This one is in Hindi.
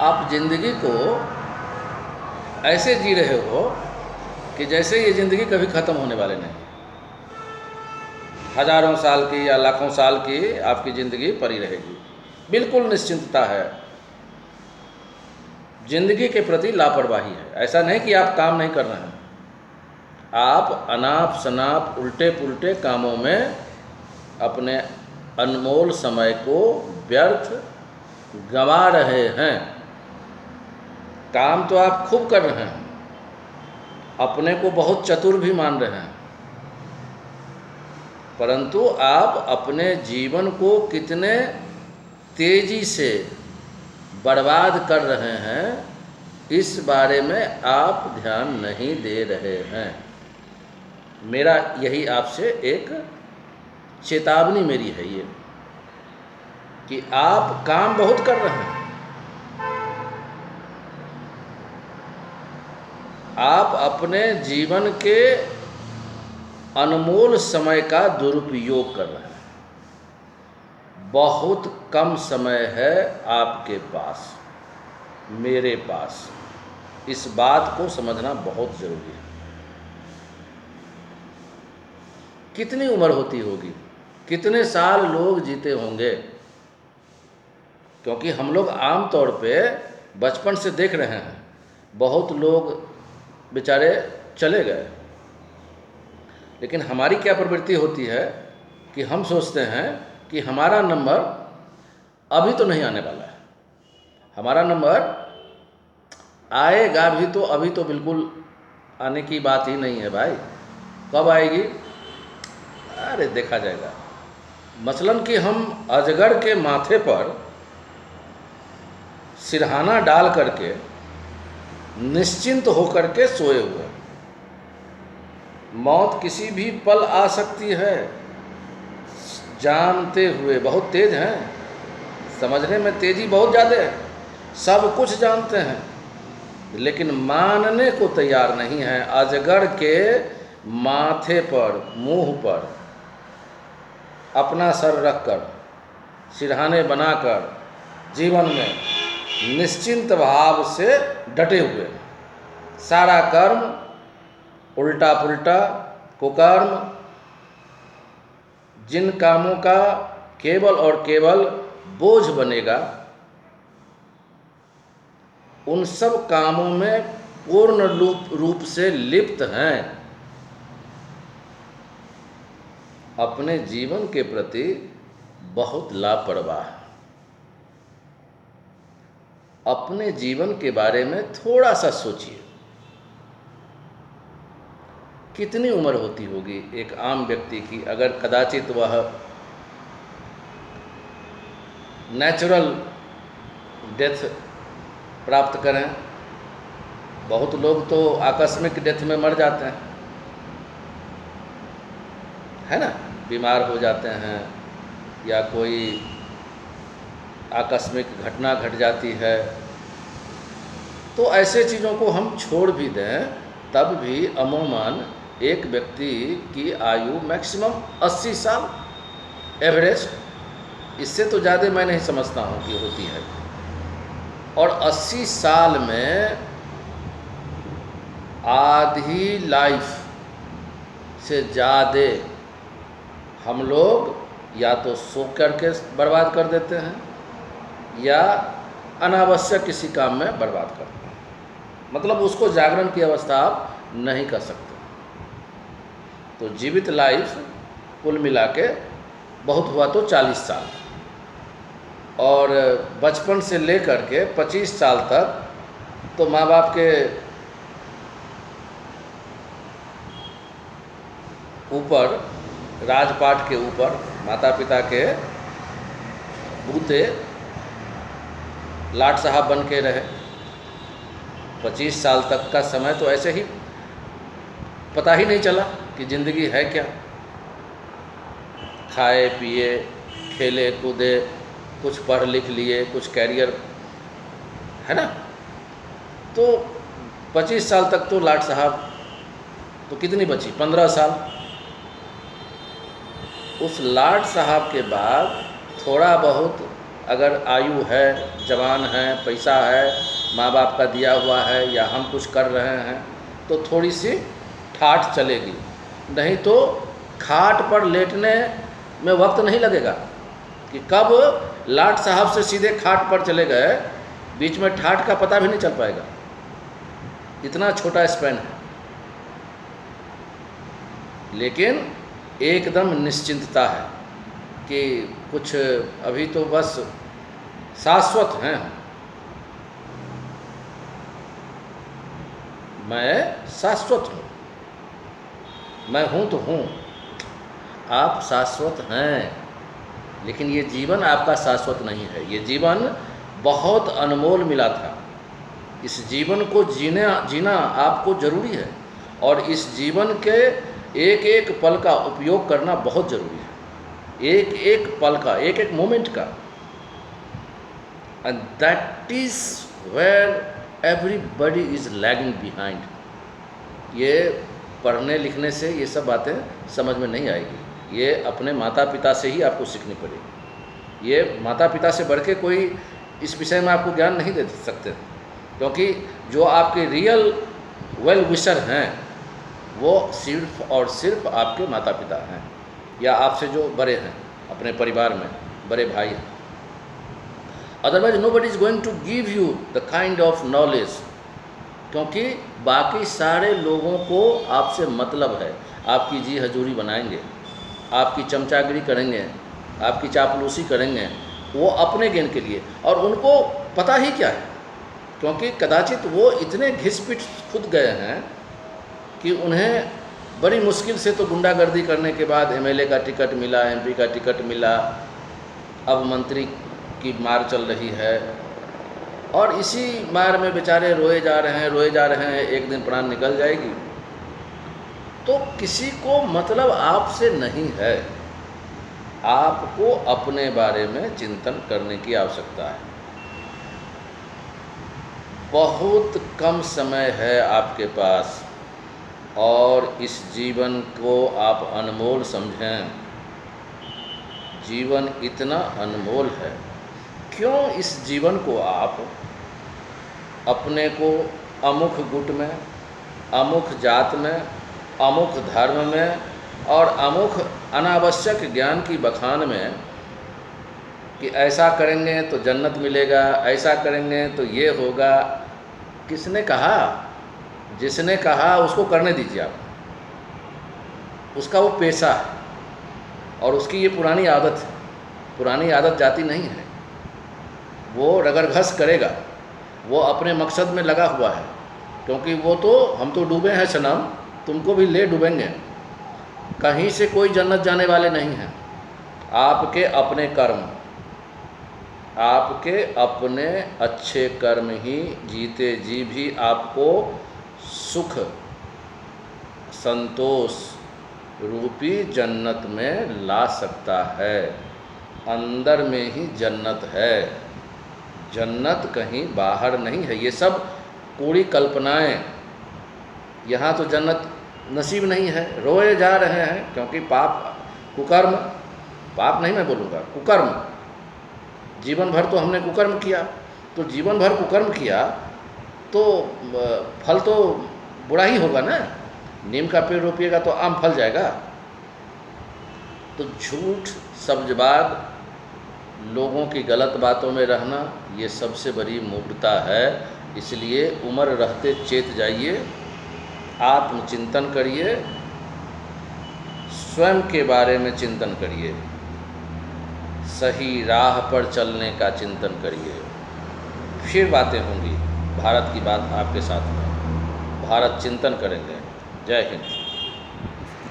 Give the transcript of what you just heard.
आप जिंदगी को ऐसे जी रहे हो कि जैसे ये ज़िंदगी कभी ख़त्म होने वाले नहीं। हज़ारों साल की या लाखों साल की आपकी ज़िंदगी पड़ी रहेगी, बिल्कुल निश्चिंतता है। ज़िंदगी के प्रति लापरवाही है। ऐसा नहीं कि आप काम नहीं कर रहे हैं, आप अनाप शनाप उल्टे पुल्टे कामों में अपने अनमोल समय को व्यर्थ गंवा रहे हैं। काम तो आप खूब कर रहे हैं, अपने को बहुत चतुर भी मान रहे हैं, परंतु आप अपने जीवन को कितने तेजी से बर्बाद कर रहे हैं, इस बारे में आप ध्यान नहीं दे रहे हैं। मेरा यही आपसे एक चेतावनी मेरी है ये, कि आप काम बहुत कर रहे हैं, आप अपने जीवन के अनमोल समय का दुरुपयोग कर रहे हैं। बहुत कम समय है आपके पास, मेरे पास। इस बात को समझना बहुत ज़रूरी है। कितनी उम्र होती होगी, कितने साल लोग जीते होंगे? क्योंकि हम लोग आम तौर पे बचपन से देख रहे हैं, बहुत लोग बेचारे चले गए, लेकिन हमारी क्या प्रवृत्ति होती है कि हम सोचते हैं कि हमारा नंबर अभी तो नहीं आने वाला है, हमारा नंबर आएगा भी तो अभी तो बिल्कुल आने की बात ही नहीं है भाई। कब आएगी? अरे देखा जाएगा। मसलन कि हम अजगर के माथे पर सिरहाना डाल करके निश्चिंत होकर के सोए हुए, मौत किसी भी पल आ सकती है, जानते हुए। बहुत तेज हैं, समझने में तेजी बहुत ज़्यादा है, सब कुछ जानते हैं, लेकिन मानने को तैयार नहीं है। अजगर के माथे पर, मुंह पर अपना सर रखकर, सिरहाने बनाकर जीवन में निश्चिंत भाव से डटे हुए, सारा कर्म उल्टा पुल्टा कुकर्म, जिन कामों का केवल और केवल बोझ बनेगा, उन सब कामों में पूर्ण रूप से लिप्त हैं। अपने जीवन के प्रति बहुत लापरवाह। अपने जीवन के बारे में थोड़ा सा सोचिए। कितनी उम्र होती होगी एक आम व्यक्ति की, अगर कदाचित वह नेचुरल डेथ प्राप्त करें? बहुत लोग तो आकस्मिक डेथ में मर जाते हैं, है ना, बीमार हो जाते हैं या कोई आकस्मिक घटना घट जाती है। तो ऐसे चीज़ों को हम छोड़ भी दें, तब भी अमूमन एक व्यक्ति की आयु मैक्सिमम 80 साल एवरेज, इससे तो ज़्यादा मैं नहीं समझता हूँ कि होती है। और 80 साल में आधी लाइफ से ज़्यादा हम लोग या तो सो करके बर्बाद कर देते हैं या अनावश्यक किसी काम में बर्बाद करते हैं। मतलब उसको जागरण की अवस्था आप नहीं कर सकते। तो जीवित लाइफ कुल मिला के बहुत हुआ तो 40 साल, और बचपन से लेकर के 25 साल तक तो माँ बाप के ऊपर, राजपाट के ऊपर, माता पिता के बूते लाट साहब बन के रहे। 25 साल तक का समय तो ऐसे ही पता ही नहीं चला कि ज़िंदगी है क्या। खाए पिए, खेले कूदे, कुछ पढ़ लिख लिए, कुछ कैरियर, है ना। तो 25 साल तक तो लाट साहब, तो कितनी बची? 15 साल। उस लाट साहब के बाद थोड़ा बहुत अगर आयु है, जवान है, पैसा है, माँ बाप का दिया हुआ है या हम कुछ कर रहे हैं तो थोड़ी सी ठाठ चलेगी, नहीं तो खाट पर लेटने में वक्त नहीं लगेगा कि कब लाट साहब से सीधे खाट पर चले गए, बीच में ठाठ का पता भी नहीं चल पाएगा, इतना छोटा स्पैन है। लेकिन एकदम निश्चिंतता है कि कुछ अभी तो बस शाश्वत हैं। मैं शाश्वत हूँ, मैं हूँ तो हूँ, आप शाश्वत हैं, लेकिन ये जीवन आपका शाश्वत नहीं है। ये जीवन बहुत अनमोल मिला था, इस जीवन को जीना आपको ज़रूरी है और इस जीवन के एक एक पल का उपयोग करना बहुत ज़रूरी है, एक एक पल का, एक एक मोमेंट का। And that is where everybody is lagging behind. ये पढ़ने लिखने से ये सब बातें समझ में नहीं आएगी, ये अपने माता पिता से ही आपको सीखनी पड़ेगी। ये माता पिता से बढ़ के कोई इस विषय में आपको ज्ञान नहीं दे सकते, क्योंकि जो आपके रियल वेल विशर हैं वो सिर्फ और सिर्फ आपके माता पिता हैं या आपसे जो बड़े हैं, अपने परिवार में बड़े भाई हैं। Otherwise nobody is going to give you the kind of knowledge, क्योंकि बाकी सारे लोगों को आपसे मतलब है, आपकी जी हजूरी बनाएंगे, आपकी चमचागिरी करेंगे, आपकी चापलूसी करेंगे, वो अपने गेन के लिए, और उनको पता ही क्या है, क्योंकि कदाचित वो इतने घिस-पिट खुद गए हैं कि उन्हें बड़ी मुश्किल से तो गुंडागर्दी करने के बाद एमएलए का टिकट मिला, एमपी का टिकट मिला, अब मंत्री की मार चल रही है, और इसी मार में बेचारे रोए जा रहे हैं, एक दिन प्राण निकल जाएगी। तो किसी को मतलब आपसे नहीं है, आपको अपने बारे में चिंतन करने की आवश्यकता है। बहुत कम समय है आपके पास और इस जीवन को आप अनमोल समझें। जीवन इतना अनमोल है, क्यों इस जीवन को आप अपने को अमुक गुट में, अमुक जात में, अमुक धर्म में और अमुक अनावश्यक ज्ञान की बखान में कि ऐसा करेंगे तो जन्नत मिलेगा, ऐसा करेंगे तो ये होगा, किसने कहा? जिसने कहा उसको करने दीजिए आप, उसका वो पेशा है और उसकी ये पुरानी आदत है, पुरानी आदत जाती नहीं है, वो रगड़घस करेगा, वो अपने मकसद में लगा हुआ है, क्योंकि वो तो हम तो डूबे हैं सनम, तुमको भी ले डूबेंगे, कहीं से कोई जन्नत जाने वाले नहीं हैं। आपके अपने कर्म, आपके अपने अच्छे कर्म ही जीते जी भी आपको सुख संतोष रूपी जन्नत में ला सकता है। अंदर में ही जन्नत है, जन्नत कहीं बाहर नहीं है। ये सब पूरी कल्पनाएं, यहाँ तो जन्नत नसीब नहीं है, रोए जा रहे हैं क्योंकि पाप कुकर्म, पाप नहीं मैं बोलूँगा, कुकर्म, जीवन भर तो हमने कुकर्म किया, तो जीवन भर कुकर्म किया तो फल तो बुरा ही होगा ना। नीम का पेड़ रोपिएगा तो आम फल जाएगा। तो झूठ, सब्जबाग, लोगों की गलत बातों में रहना, ये सबसे बड़ी मूर्खता है। इसलिए उम्र रहते चेत जाइए, आत्मचिंतन करिए, स्वयं के बारे में चिंतन करिए, सही राह पर चलने का चिंतन करिए। फिर बातें होंगी, भारत की बात आपके साथ में, भारत चिंतन करेंगे। जय हिंद।